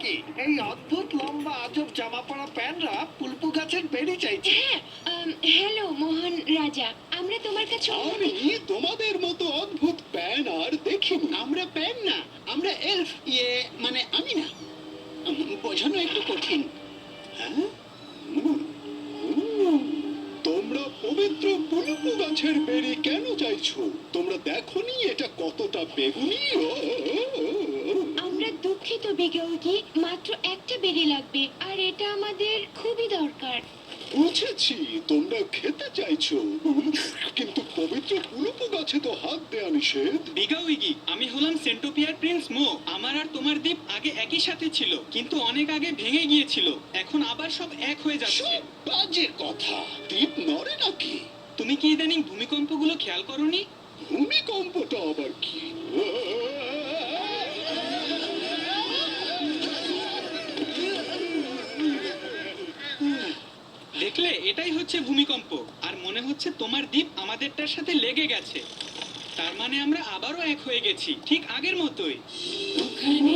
নাকি? এই অদ্ভুত লম্বা আজব জামা পরা প্যানরা পুলপু গাছের বেরি চাইছে। হ্যাঁ, হ্যালো মোহন রাজা, আমরা তোমার কাছে আমি তোমাদের মতো অদ্ভুত প্যান আর দেখিনি। আমরা প্যান না, আমরা এলফ, মানে আমি না। বোঝানো একটু কঠিন। হ্যাঁ? তোমরা পবিত্র পুলুপু গাছের বেরি কেন চাইছো? তোমরা দেখোনি এটা কতটা বেগুনি? আমরা দুঃখিত বিজ্ঞানী, মাত্র একটা বেরি লাগবে আর এটা আমাদের খুবই দরকার। বুঝেছি, তোমরা খেতে চাইছো, কিন্তু পবিত্র পুলুপু গাছে তো হাত দেয়া নিষেধ। বিগাউইগি, আমি হলাম সেন্টোপিয়ার প্রিন্স মো। আমার আর তোমার দ্বীপ আগে একই সাথে ছিল, কিন্তু অনেক আগে ভেঙে গিয়েছিল। এখন আবার সব এক হয়ে যাচ্ছে। সব বাজে কথা। দ্বীপ নড়ে নাকি? তুমি কি ইদানিং ভূমিকম্পগুলো খেয়াল করোনি? ভূমিকম্পটা আবার কি? দেখলে, এটাই হচ্ছে ভূমিকম্প। আর মনে হচ্ছে তোমার দ্বীপ আমাদেরটার সাথে লেগে গেছে। তার মানে আমরা আবারও এক হয়ে গেছি, ঠিক আগের মতোই। ওখানে